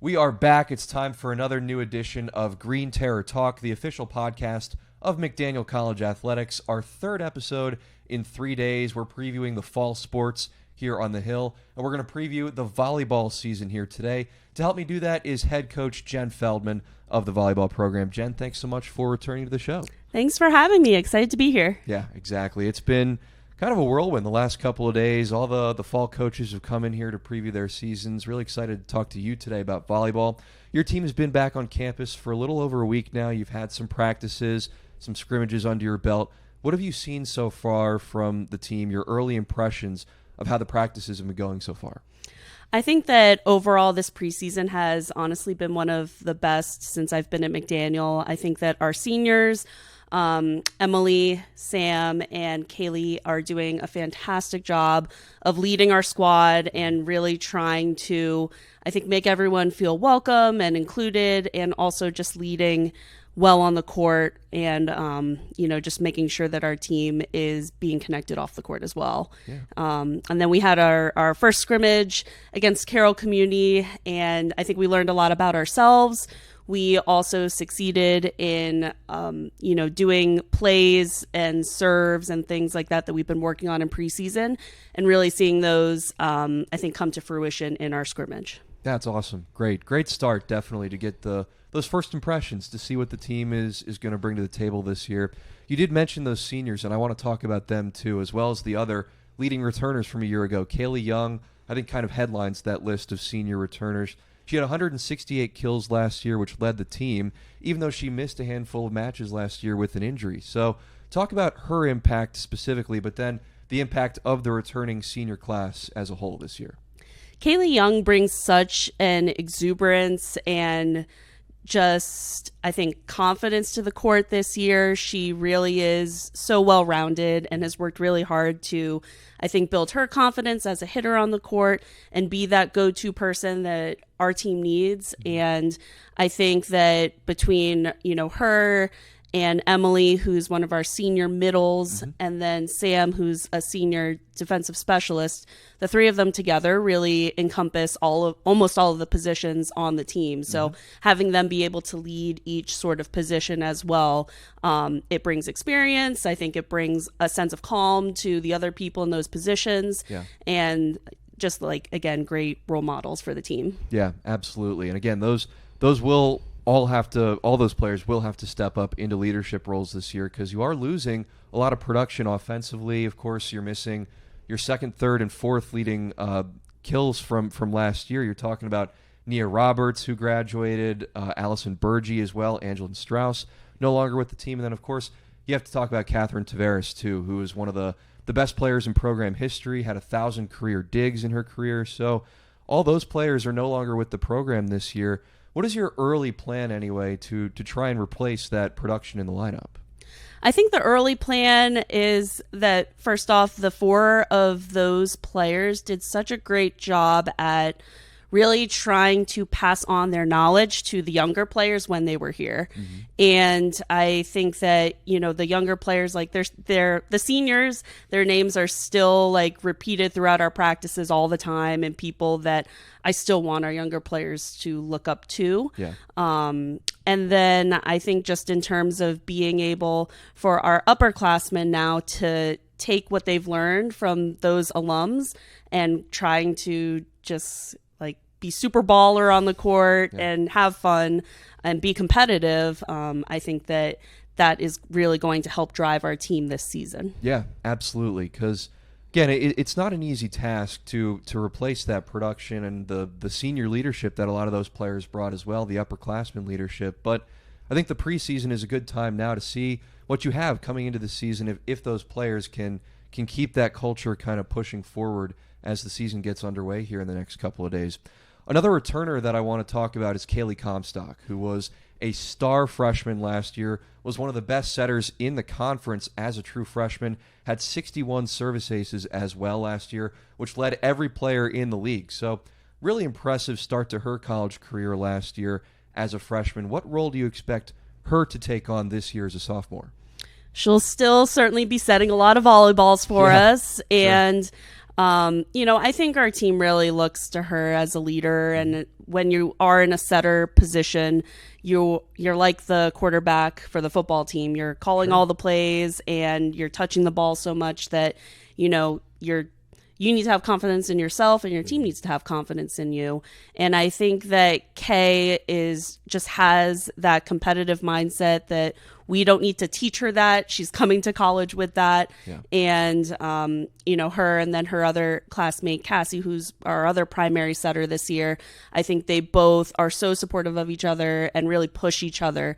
We are back. It's time for another new edition of Green Terror Talk, the official podcast of McDaniel College Athletics. Our third episode in 3 days. We're previewing the fall sports here on the Hill, and we're going to preview the volleyball season here today. To help me do that is head coach Jenn Feldmann of the volleyball program. Jenn, thanks so much for returning to the show. Thanks for having me. Excited to be here. Yeah, exactly. It's been kind of a whirlwind the last couple of days. All the fall coaches have come in here to preview their seasons. Really excited to talk to you today about volleyball. Your team has been back on campus for a little over a week now. You've had some practices, some scrimmages under your belt. What have you seen so far from the team, your early impressions of how the practices have been going so far? I think that overall this preseason has honestly been one of the best since I've been at McDaniel. I think that our seniors, Emily, Sam, and Kaylee are doing a fantastic job of leading our squad and really trying to, I think, make everyone feel welcome and included, and also just leading well on the court and, just making sure that our team is being connected off the court as well. Yeah. And then we had our first scrimmage against Carroll Community, and I think we learned a lot about ourselves. We also succeeded in, doing plays and serves and things like that we've been working on in preseason, and really seeing those, I think, come to fruition in our scrimmage. That's awesome. Great start, definitely, to get those first impressions, to see what the team is going to bring to the table this year. You did mention those seniors, and I want to talk about them too, as well as the other leading returners from a year ago. Kaylee Young, I think, kind of headlines that list of senior returners. She had 168 kills last year, which led the team, even though she missed a handful of matches last year with an injury. So talk about her impact specifically, but then the impact of the returning senior class as a whole this year. Kaylee Young brings such an exuberance and just, I think, confidence to the court this year. She really is so well-rounded and has worked really hard to, I think, build her confidence as a hitter on the court and be that go-to person that our team needs. And I think that between, her and Emily, who's one of our senior middles, and then Sam, who's a senior defensive specialist, the three of them together really encompass almost all of the positions on the team. So having them be able to lead each sort of position as well, it brings experience. I think it brings a sense of calm to the other people in those positions. Yeah. And just great role models for the team. Yeah, absolutely. And again, those will all those players will have to step up into leadership roles this year, because you are losing a lot of production offensively. Of course, you're missing your second, third, and fourth leading kills from last year. You're talking about Nia Roberts, who graduated, Allison Burgee as well, Angelin Strauss, no longer with the team. And then, of course, you have to talk about Catherine Tavares, too, who is one of the best players in program history, had 1,000 career digs in her career. So all those players are no longer with the program this year. What is your early plan, anyway, to try and replace that production in the lineup? I think the early plan is that, first off, the four of those players did such a great job at really trying to pass on their knowledge to the younger players when they were here. And I think that, the younger players, they're the seniors, their names are still repeated throughout our practices all the time, and people that I still want our younger players to look up to. Yeah. And then I think just in terms of being able for our upperclassmen now to take what they've learned from those alums and trying to just be super baller on the court and have fun and be competitive. I think that is really going to help drive our team this season. Yeah, absolutely. Because again, it's not an easy task to replace that production and the senior leadership that a lot of those players brought as well, the upperclassmen leadership. But I think the preseason is a good time now to see what you have coming into the season, if those players can keep that culture kind of pushing forward as the season gets underway here in the next couple of days. Another returner that I want to talk about is Kaylee Comstock, who was a star freshman last year, was one of the best setters in the conference as a true freshman, had 61 service aces as well last year, which led every player in the league. So really impressive start to her college career last year as a freshman. What role do you expect her to take on this year as a sophomore? She'll still certainly be setting a lot of volleyballs for us. And I think our team really looks to her as a leader, and when you are in a setter position, you're like the quarterback for the football team. You're calling all the plays, and you're touching the ball so much that you need to have confidence in yourself, and your team needs to have confidence in you. And I think that Kay just has that competitive mindset that we don't need to teach her that. She's coming to college with that. Yeah. And, her and then her other classmate, Cassie, who's our other primary setter this year, I think they both are so supportive of each other and really push each other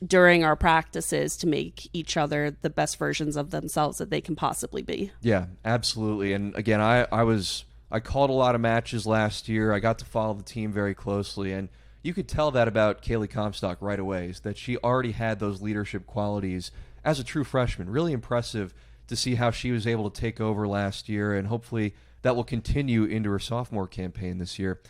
during our practices to make each other the best versions of themselves that they can possibly be. Yeah, absolutely. And again, I called a lot of matches last year. I got to follow the team very closely, and you could tell that about Kaylee Comstock right away, is that she already had those leadership qualities as a true freshman. Really impressive to see how she was able to take over last year, and hopefully that will continue into her sophomore campaign this year.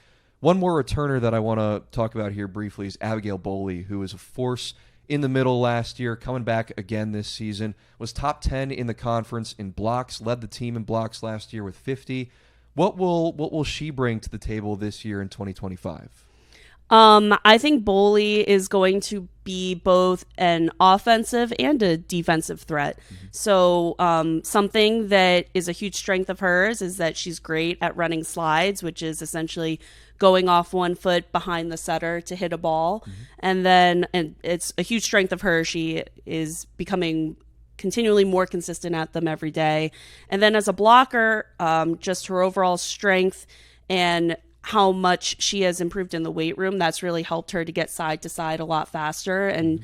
One more returner that I want to talk about here briefly is Abigail Boley, who was a force in the middle last year, coming back again this season, was top 10 in the conference in blocks, led the team in blocks last year with 50. What will she bring to the table this year in 2025? I think Boley is going to be both an offensive and a defensive threat. So something that is a huge strength of hers is that she's great at running slides, which is essentially going off one foot behind the setter to hit a ball. And it's a huge strength of hers. She is becoming continually more consistent at them every day. And then as a blocker, just her overall strength and how much she has improved in the weight room, that's really helped her to get side to side a lot faster. And,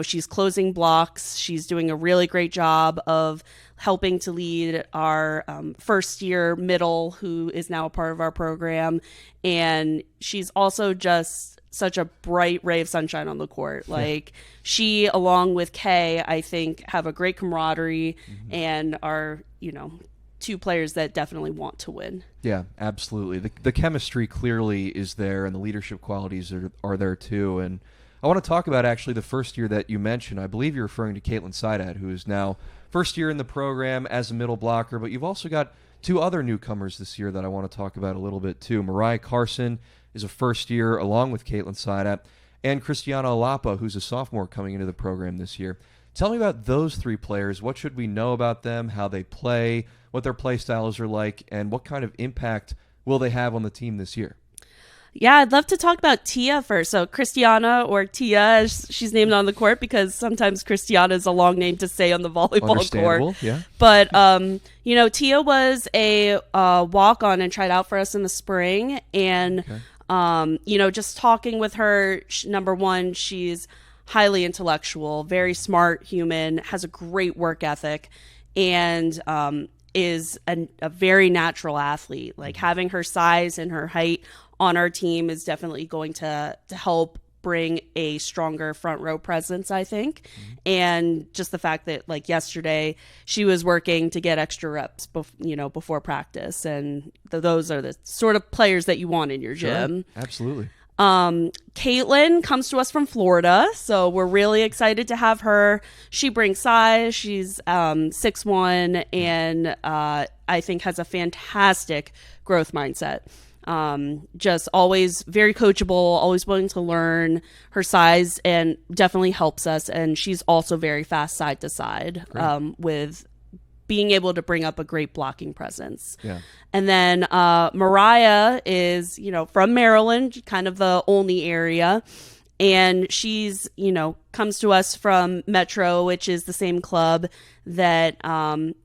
she's closing blocks. She's doing a really great job of helping to lead our first year middle, who is now a part of our program. And she's also just such a bright ray of sunshine on the court. Like she, along with Kay, I think have a great camaraderie and are, two players that definitely want to win. Yeah, absolutely. The chemistry clearly is there, and the leadership qualities are there too. And I want to talk about actually the first year that you mentioned. I believe you're referring to Caitlin Seidat, who is now first year in the program as a middle blocker, but you've also got two other newcomers this year that I want to talk about a little bit too. Mariah Carson is a first year along with Caitlin Seidat, and Christiana Alapa, who's a sophomore coming into the program this year. Tell me about those three players. What should we know about them, how they play, what their play styles are like, and what kind of impact will they have on the team this year? Yeah, I'd love to talk about Tia first. So Christiana, or Tia, as she's named on the court, because sometimes Christiana is a long name to say on the volleyball court. Yeah. But, Tia was a walk-on and tried out for us in the spring. And, just talking with her, number one, she's highly intellectual, very smart human, has a great work ethic, and is a very natural athlete. Like having her size and her height on our team is definitely going to help bring a stronger front row presence, I think. And just the fact that like yesterday she was working to get extra reps before practice, and those are the sort of players that you want in your gym. Sure, absolutely. Caitlin comes to us from Florida, so we're really excited to have her. She brings size. She's 6'1", and I think has a fantastic growth mindset. Just always very coachable, always willing to learn. Her size and definitely helps us, and she's also very fast side to side with being able to bring up a great blocking presence. Yeah. And then Mariah is, from Maryland, kind of the Olney area. And she's, comes to us from Metro, which is the same club that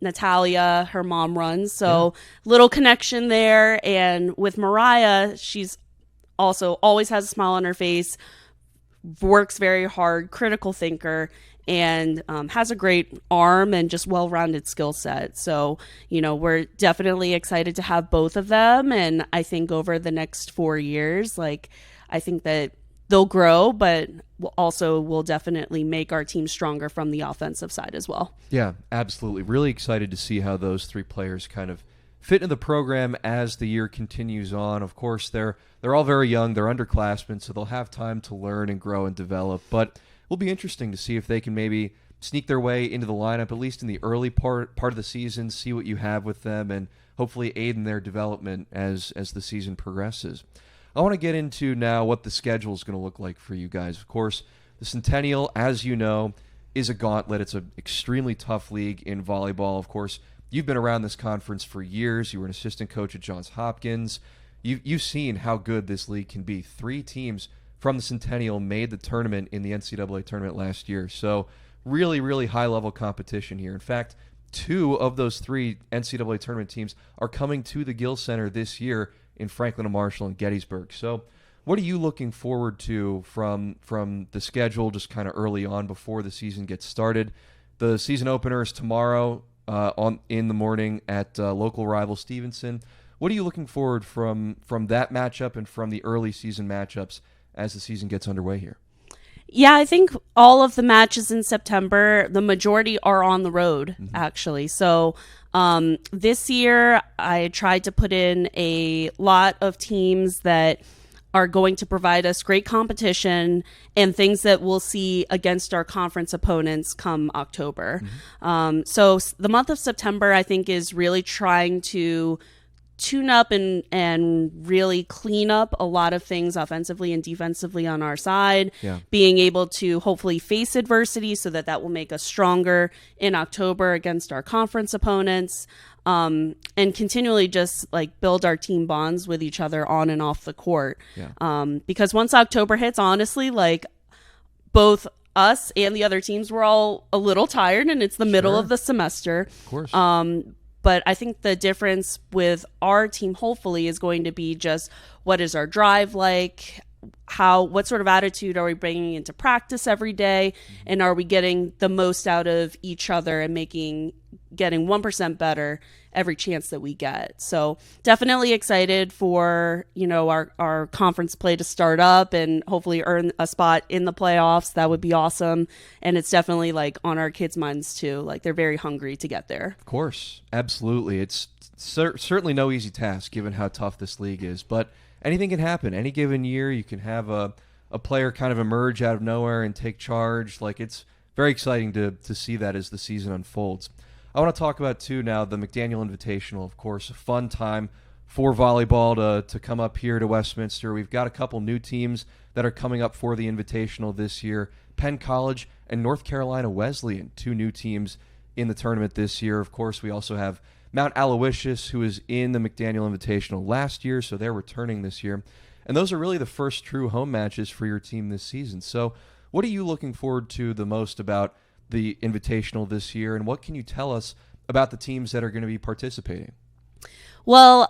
Natalia, her mom, runs. So little connection there. And with Mariah, she's also always has a smile on her face, works very hard, critical thinker, and has a great arm and just well-rounded skill set. So, we're definitely excited to have both of them. And I think over the next 4 years, I think that they'll grow, but will definitely make our team stronger from the offensive side as well. Yeah, absolutely. Really excited to see how those three players kind of fit into the program as the year continues on. Of course, they're all very young. They're underclassmen, so they'll have time to learn and grow and develop. But it will be interesting to see if they can maybe sneak their way into the lineup, at least in the early part of the season, see what you have with them, and hopefully aid in their development as the season progresses. I want to get into now what the schedule is going to look like for you guys. Of course, the Centennial, as you know, is a gauntlet. It's an extremely tough league in volleyball. Of course, you've been around this conference for years. You were an assistant coach at Johns Hopkins. You've seen how good this league can be. 3 teams from the Centennial made the tournament in the NCAA tournament last year. So really, really high-level competition here. In fact, 2 of those 3 NCAA tournament teams are coming to the Gill Center this year in Franklin and Marshall and Gettysburg. So what are you looking forward to from the schedule just kind of early on before the season gets started? The season opener is tomorrow in the morning at local rival Stevenson. What are you looking forward from that matchup and from the early season matchups as the season gets underway here? Yeah, I think all of the matches in September, the majority are on the road, actually. So this year, I tried to put in a lot of teams that are going to provide us great competition and things that we'll see against our conference opponents come October. So the month of September, I think, is really trying to tune up and really clean up a lot of things offensively and defensively on our side, being able to hopefully face adversity so that will make us stronger in October against our conference opponents, and continually just like build our team bonds with each other on and off the court. Because once October hits, honestly, like both us and the other teams were all a little tired, and it's the middle of the semester. Of course. But I think the difference with our team, hopefully, is going to be just what is our drive like, what sort of attitude are we bringing into practice every day, and are we getting the most out of each other and getting 1% better every chance that we get. So definitely excited for, our conference play to start up and hopefully earn a spot in the playoffs. That would be awesome. And it's definitely like on our kids' minds too. Like they're very hungry to get there. Of course. Absolutely. It's certainly no easy task given how tough this league is, but anything can happen. Any given year, you can have a player kind of emerge out of nowhere and take charge. Like it's very exciting to see that as the season unfolds. I want to talk about, too, now the McDaniel Invitational, of course, a fun time for volleyball to come up here to Westminster. We've got a couple new teams that are coming up for the Invitational this year. Penn College and North Carolina Wesleyan, 2 new teams in the tournament this year. Of course, we also have Mount Aloysius, who was in the McDaniel Invitational last year, so they're returning this year. And those are really the first true home matches for your team this season. So what are you looking forward to the most about the Invitational this year, and what can you tell us about the teams that are going to be participating? Well,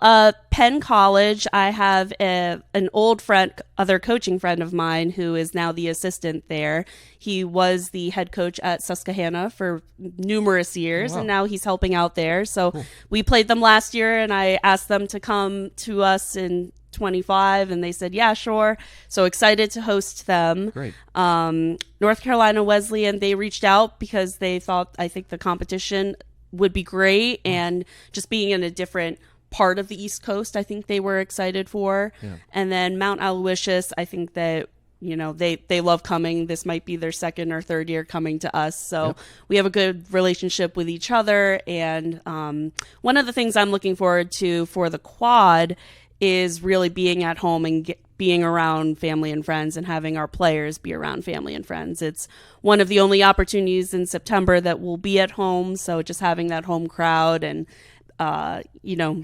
Penn College, I have an old friend, other coaching friend of mine who is now the assistant there. He was the head coach at Susquehanna for numerous years, and now he's helping out there. So we played them last year, and I asked them to come to us in 25, and they said, yeah, sure. So excited to host them. Great. North Carolina Wesleyan, they reached out because they thought, I think the competition would be great, and just being in a different part of the East Coast, I think they were excited for. And then Mount Aloysius, I think that they love coming. This might be their second or third year coming to us. So we have a good relationship with each other. And one of the things I'm looking forward to for the quad is really being at home and being around family and friends and having our players be around family and friends. It's one of the only opportunities in September that we'll be at home. So just having that home crowd and,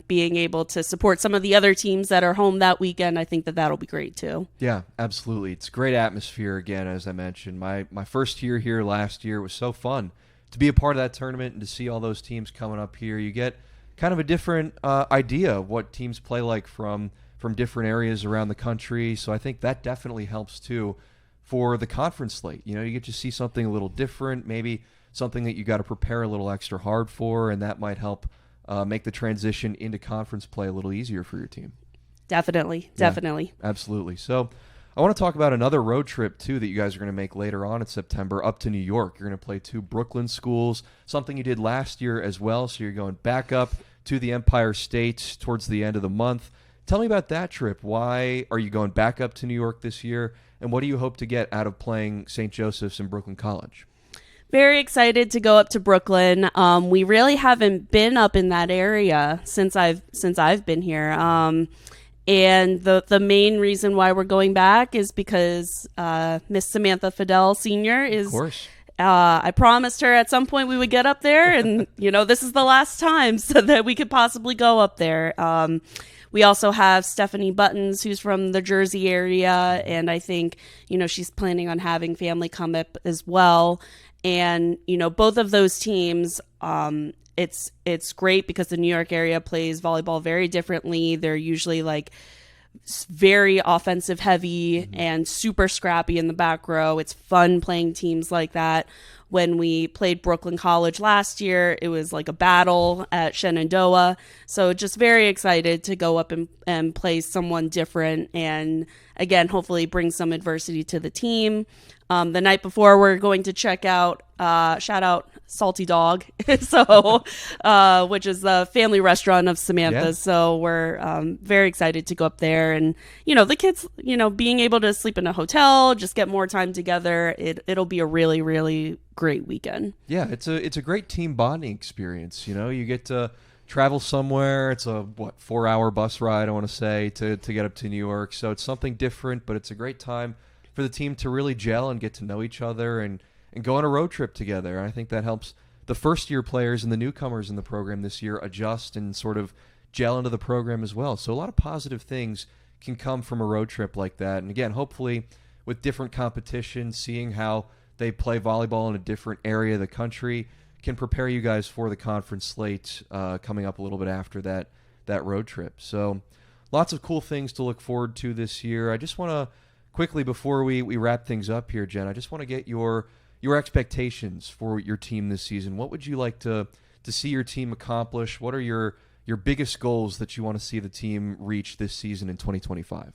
being able to support some of the other teams that are home that weekend, I think that'll be great too. Yeah, absolutely. It's a great atmosphere again, as I mentioned. My first year here last year was so fun to be a part of that tournament and to see all those teams coming up here. You get kind of a different idea of what teams play like from different areas around the country. So I think that definitely helps too for the conference slate. You get to see something a little different, maybe something that you got to prepare a little extra hard for, and that might help make the transition into conference play a little easier for your team. Definitely. Absolutely. So I want to talk about another road trip, too, that you guys are going to make later on in September up to New York. You're going to play 2 Brooklyn schools, something you did last year as well. So you're going back up to the Empire State towards the end of the month. Tell me about that trip. Why are you going back up to New York this year? And what do you hope to get out of playing St. Joseph's and Brooklyn College? Very excited to go up to Brooklyn. We really haven't been up in that area since I've been here. And the main reason why we're going back is because Miss Samantha Fidel Sr. is. Of course. I promised her at some point we would get up there, and this is the last time so that we could possibly go up there. We also have Stephanie Buttons, who's from the Jersey area, and I think she's planning on having family come up as well. And both of those teams, it's great because the New York area plays volleyball very differently. They're usually like very offensive heavy and super scrappy in the back row. It's fun playing teams like that. When we played Brooklyn College last year, it was like a battle at Shenandoah. So just very excited to go up and play someone different and, again, hopefully bring some adversity to the team. The night before, we're going to check out, shout out Salty Dog, which is the family restaurant of Samantha's. Yeah. So we're very excited to go up there. And, the kids, being able to sleep in a hotel, just get more time together, it'll be a really, really great weekend. Yeah, it's a great team bonding experience. You get to travel somewhere. It's a 4-hour bus ride, I want to say, to get up to New York. So it's something different, but it's a great time for the team to really gel and get to know each other and go on a road trip together. And I think that helps the first-year players and the newcomers in the program this year adjust and sort of gel into the program as well. So a lot of positive things can come from a road trip like that. And again, hopefully with different competition, seeing how they play volleyball in a different area of the country can prepare you guys for the conference slate coming up a little bit after that road trip. So lots of cool things to look forward to this year. I just want to quickly, before we wrap things up here, Jen, I just want to get your expectations for your team this season. What would you like to see your team accomplish? What are your biggest goals that you want to see the team reach this season in 2025?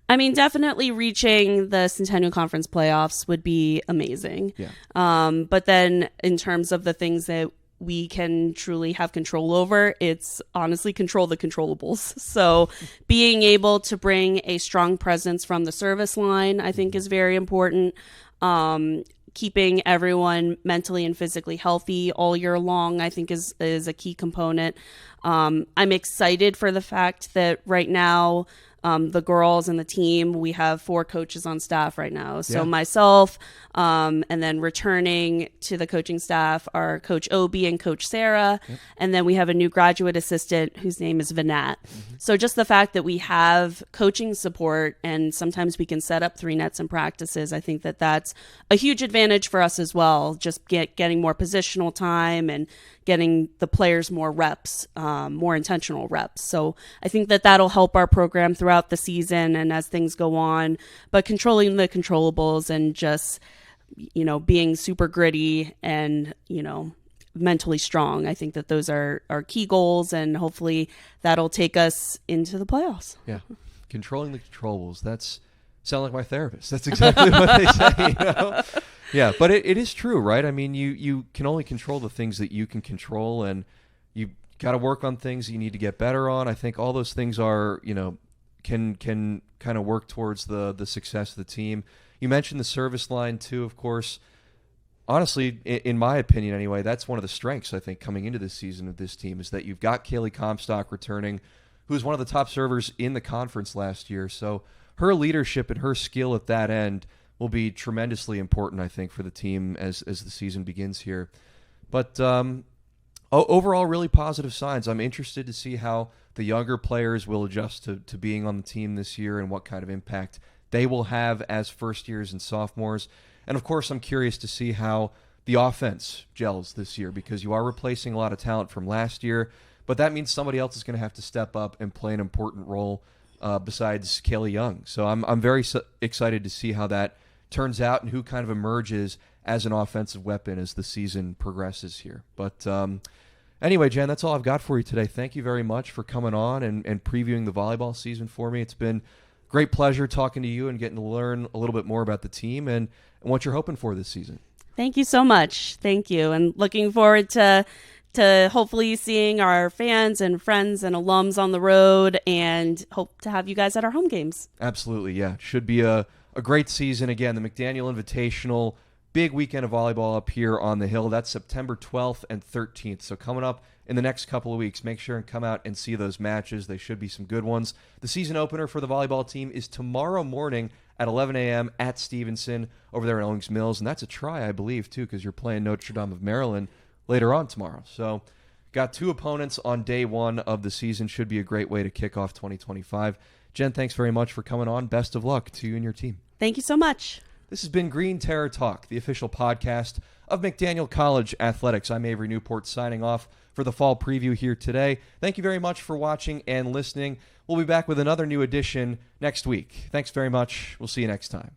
I mean, definitely reaching the Centennial Conference playoffs would be amazing. Yeah. But then in terms of the things that we can truly have control over, it's honestly control the controllables. So being able to bring a strong presence from the service line, I think, is very important. Keeping everyone mentally and physically healthy all year long, I think, is a key component. I'm excited for the fact that right now, the girls and the team, we have 4 coaches on staff right now. So myself, and then returning to the coaching staff are Coach Obi and Coach Sarah. Yep. And then we have a new graduate assistant whose name is Vanat. Mm-hmm. So just the fact that we have coaching support and sometimes we can set up 3 nets in practices, I think that that's a huge advantage for us as well. Just getting more positional time and getting the players more reps, more intentional reps. So I think that that'll help our program throughout the season and as things go on, but controlling the controllables and just, being super gritty and, mentally strong. I think that those are key goals, and hopefully that'll take us into the playoffs. Yeah. Controlling the controllables. That's sound like my therapist. That's exactly what they say, Yeah, but it is true, right? I mean, you can only control the things that you can control, and you got to work on things that you need to get better on. I think all those things are, can kind of work towards the success of the team. You mentioned the service line too, of course. Honestly, in my opinion anyway, that's one of the strengths, I think, coming into this season of this team is that you've got Kaylee Comstock returning, who's one of the top servers in the conference last year. So her leadership and her skill at that end will be tremendously important, I think, for the team as the season begins here. But overall, really positive signs. I'm interested to see how the younger players will adjust to being on the team this year and what kind of impact they will have as first years and sophomores. And, of course, I'm curious to see how the offense gels this year because you are replacing a lot of talent from last year, but that means somebody else is going to have to step up and play an important role besides Kaylee Young. So I'm very excited to see how that turns out and who kind of emerges as an offensive weapon as the season progresses here. But anyway, Jen, that's all I've got for you today. Thank you very much for coming on and previewing the volleyball season for me. It's been great pleasure talking to you and getting to learn a little bit more about the team and what you're hoping for this season. Thank you so much. Thank you. And looking forward to hopefully seeing our fans and friends and alums on the road and hope to have you guys at our home games. Absolutely, yeah. Should be a great season. Again, the McDaniel Invitational, big weekend of volleyball up here on the Hill. That's September 12th and 13th. So coming up in the next couple of weeks, make sure and come out and see those matches. They should be some good ones. The season opener for the volleyball team is tomorrow morning at 11 a.m. at Stevenson over there in Owings Mills. And that's a try, I believe, too, because you're playing Notre Dame of Maryland later on tomorrow. So got 2 opponents on day 1 of the season. Should be a great way to kick off 2025. Jenn, thanks very much for coming on. Best of luck to you and your team. Thank you so much. This has been Green Terror Talk, the official podcast of McDaniel College Athletics. I'm Avery Newport signing off for the fall preview here today. Thank you very much for watching and listening. We'll be back with another new edition next week. Thanks very much. We'll see you next time.